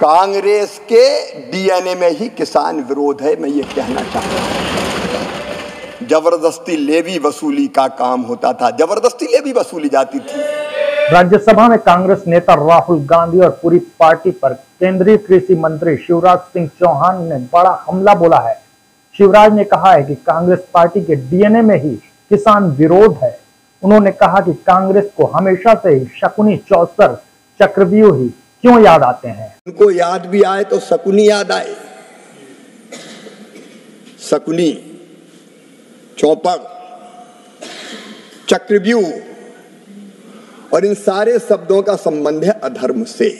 कांग्रेस के डीएनए में ही किसान विरोध है। मैं ये कहना चाहता हूं, जबरदस्ती लेवी वसूली का काम होता था, जबरदस्ती लेवी वसूली जाती थी। राज्यसभा में कांग्रेस नेता राहुल गांधी और पूरी पार्टी पर केंद्रीय कृषि मंत्री शिवराज सिंह चौहान ने बड़ा हमला बोला है। शिवराज ने कहा है कि कांग्रेस पार्टी के डीएनए में ही किसान विरोध है। उन्होंने कहा कि कांग्रेस को हमेशा से ही शकुनी चौसर चक्रव्यूह ही क्यों याद आते हैं। उनको याद भी आए तो शकुनी याद आए। शकुनी, चौपड़, चक्रव्यूह और इन सारे शब्दों का संबंध है अधर्म से।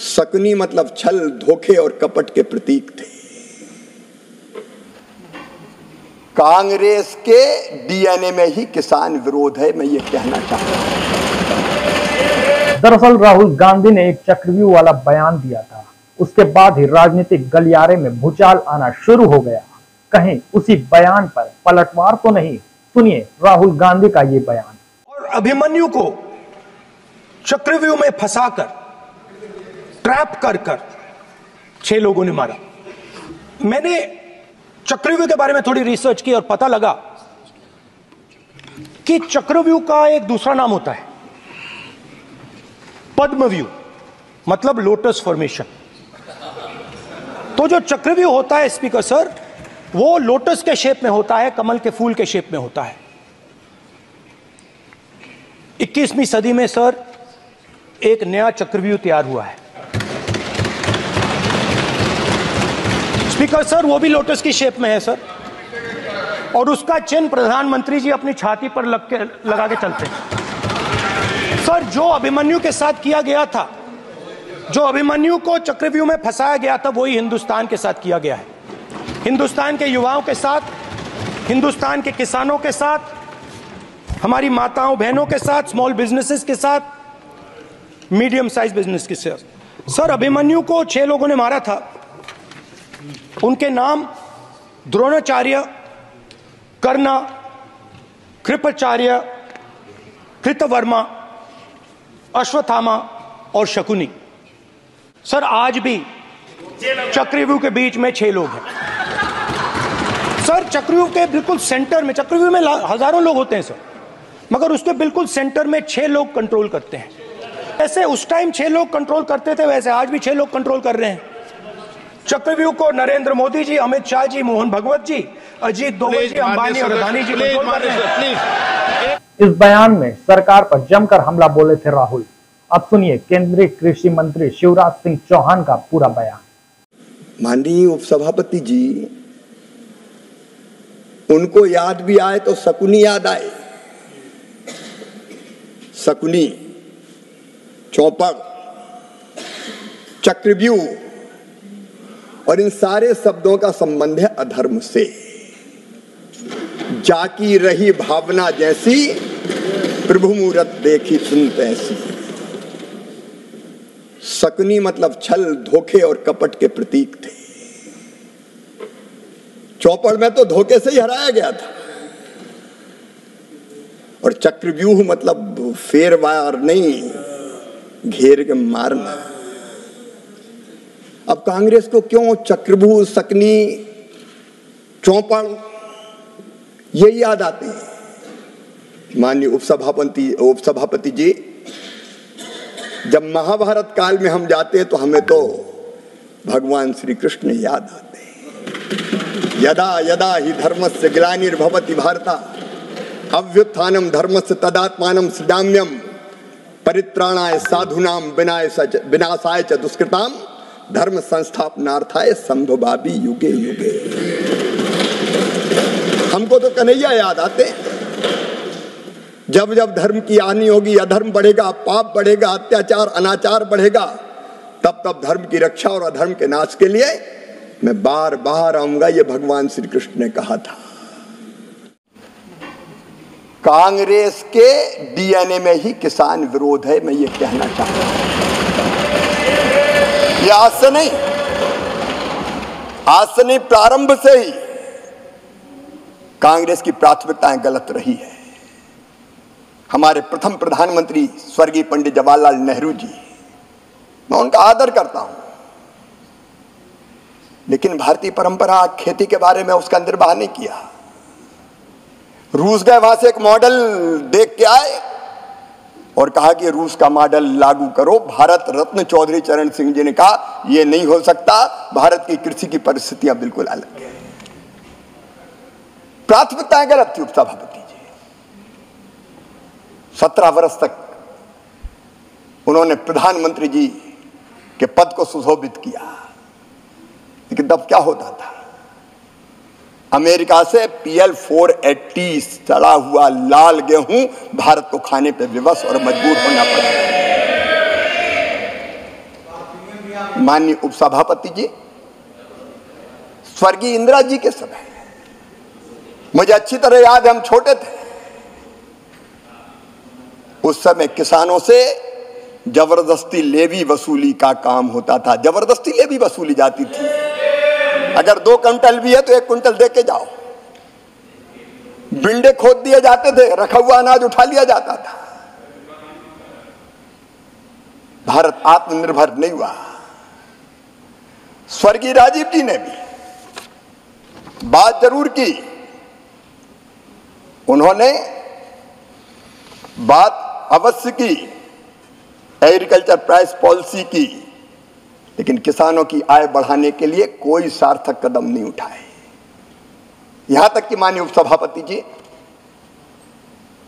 शकुनी मतलब छल, धोखे और कपट के प्रतीक थे। कांग्रेस के डीएनए में ही किसान विरोध है। मैं ये कहना चाहता हूं। दरअसल राहुल गांधी ने एक चक्रव्यूह वाला बयान दिया था, उसके बाद ही राजनीतिक गलियारे में भूचाल आना शुरू हो गया। कहीं उसी बयान पर पलटवार तो नहीं? सुनिए राहुल गांधी का ये बयान। और अभिमन्यु को चक्रव्यूह में फंसाकर, ट्रैप कर 6 लोगों ने मारा। मैंने चक्रव्यूह के बारे में थोड़ी रिसर्च की और पता लगा कि चक्रव्यूह का एक दूसरा नाम होता है पद्मव्यूह, मतलब लोटस फॉर्मेशन। तो जो चक्रव्यूह होता है स्पीकर सर, वो लोटस के शेप में होता है, कमल के फूल के शेप में होता है। 21वीं सदी में सर एक नया चक्रव्यूह तैयार हुआ है स्पीकर सर, वो भी लोटस की शेप में है सर, और उसका चिन्ह प्रधानमंत्री जी अपनी छाती पर लगा के चलते हैं सर। जो अभिमन्यु के साथ किया गया था, जो अभिमन्यु को चक्रव्यूह में फंसाया गया था, वही हिंदुस्तान के साथ किया गया है। हिंदुस्तान के युवाओं के साथ, हिंदुस्तान के किसानों के साथ, हमारी माताओं बहनों के साथ, स्मॉल बिजनेसेस के साथ, मीडियम साइज बिजनेस के साथ। सर अभिमन्यु को 6 लोगों ने मारा था। उनके नाम द्रोणाचार्य, कर्ण, कृपाचार्य, कृतवर्मा, अश्वत्थामा और शकुनी। सर आज भी चक्रव्यूह के बीच में 6 लोग हैं सर। चक्रव्यूह के बिल्कुल सेंटर में, चक्रव्यूह में हजारों लोग होते हैं सर, मगर उसके बिल्कुल सेंटर में 6 लोग कंट्रोल करते हैं। ऐसे उस टाइम 6 लोग कंट्रोल करते थे, वैसे आज भी 6 लोग कंट्रोल कर रहे हैं चक्रव्यूह को। नरेंद्र मोदी जी, अमित शाह जी, मोहन भगवत जी, अजीत दोवल जी, अंबानी और अदानी जी कंट्रोल कर रहे हैं। इस बयान में सरकार पर जमकर हमला बोले थे राहुल। अब सुनिए केंद्रीय कृषि मंत्री शिवराज सिंह चौहान का पूरा बयान। माननीय उपसभापति जी, उनको याद भी आए तो शकुनी याद आए। शकुनी, चौपड़, चक्रव्यूह और इन सारे शब्दों का संबंध है अधर्म से। जाकी रही भावना जैसी, प्रभु मूरत देखी सुनते ऐसी। शकुनी मतलब छल, धोखे और कपट के प्रतीक थे। चौपड़ में तो धोखे से ही हराया गया था। और चक्रव्यूह मतलब फेरवार नहीं, घेर के मारना। अब कांग्रेस को क्यों चक्रव्यूह, शकुनी, चौपड़ ये याद आते हैं? माननीय उपसभापति जी, जब महाभारत काल में हम जाते हैं तो हमें तो भगवान श्री कृष्ण याद आते हैं। यदा यदा ही धर्मस्य ग्लानिर्भवति भारत अभ्युत्थानम धर्मस्य तदात्मानं सृजाम्यहम् परित्राणाय साधूनां विनाशाय च दुष्कृताम धर्म संस्थापनार्थाय संभवामि युगे युगे। हमको तो कन्हैया याद आते। जब जब धर्म की हानि होगी, अधर्म बढ़ेगा, पाप बढ़ेगा, अत्याचार अनाचार बढ़ेगा, तब तब धर्म की रक्षा और अधर्म के नाश के लिए मैं बार बार आऊंगा, ये भगवान श्री कृष्ण ने कहा था। कांग्रेस के डीएनए में ही किसान विरोध है। मैं ये कहना चाहता हूं। ये आज से नहीं, प्रारंभ से ही कांग्रेस की प्राथमिकताएं गलत रही है। हमारे प्रथम प्रधानमंत्री स्वर्गीय पंडित जवाहरलाल नेहरू जी मैं उनका आदर करता हूं, लेकिन भारतीय परंपरा खेती के बारे में उसका निर्वाह नहीं किया। रूस गए, वहां से एक मॉडल देख के आए और कहा कि रूस का मॉडल लागू करो। भारत रत्न चौधरी चरण सिंह जी ने कहा यह नहीं हो सकता, भारत की कृषि की परिस्थितियां बिल्कुल अलग है। प्राथमिकताएं गलत थी उपसभापति जी। 17 वर्ष तक उन्होंने प्रधानमंत्री जी के पद को सुशोभित किया, लेकिन तब क्या होता था? अमेरिका से PL 480 सड़ा हुआ लाल गेहूं भारत को खाने पे विवश और मजबूर होना पड़ा। माननीय उपसभापति जी, स्वर्गीय इंदिरा जी के समय, मुझे अच्छी तरह याद है, हम छोटे थे, उस समय किसानों से जबरदस्ती लेवी वसूली का काम होता था। जबरदस्ती लेवी वसूली जाती थी। अगर 2 क्विंटल भी है तो 1 क्विंटल दे के जाओ। बिंडे खोद दिए जाते थे, रखा हुआ अनाज उठा लिया जाता था। भारत आत्मनिर्भर नहीं हुआ। स्वर्गीय राजीव जी ने भी बात जरूर की, उन्होंने बात अवश्य की एग्रीकल्चर प्राइस पॉलिसी की, लेकिन किसानों की आय बढ़ाने के लिए कोई सार्थक कदम नहीं उठाए। यहां तक कि माननीय उपसभापति जी,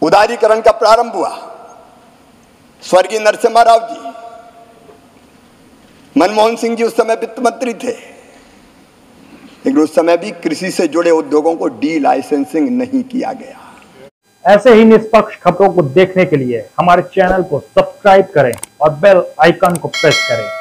उदारीकरण का प्रारंभ हुआ। स्वर्गीय नरसिम्हा राव जी, मनमोहन सिंह जी उस समय वित्त मंत्री थे, लेकिन उस समय भी कृषि से जुड़े उद्योगों को डी लाइसेंसिंग नहीं किया गया। ऐसे ही निष्पक्ष खबरों को देखने के लिए हमारे चैनल को सब्सक्राइब करें और बेल आइकन को प्रेस करें।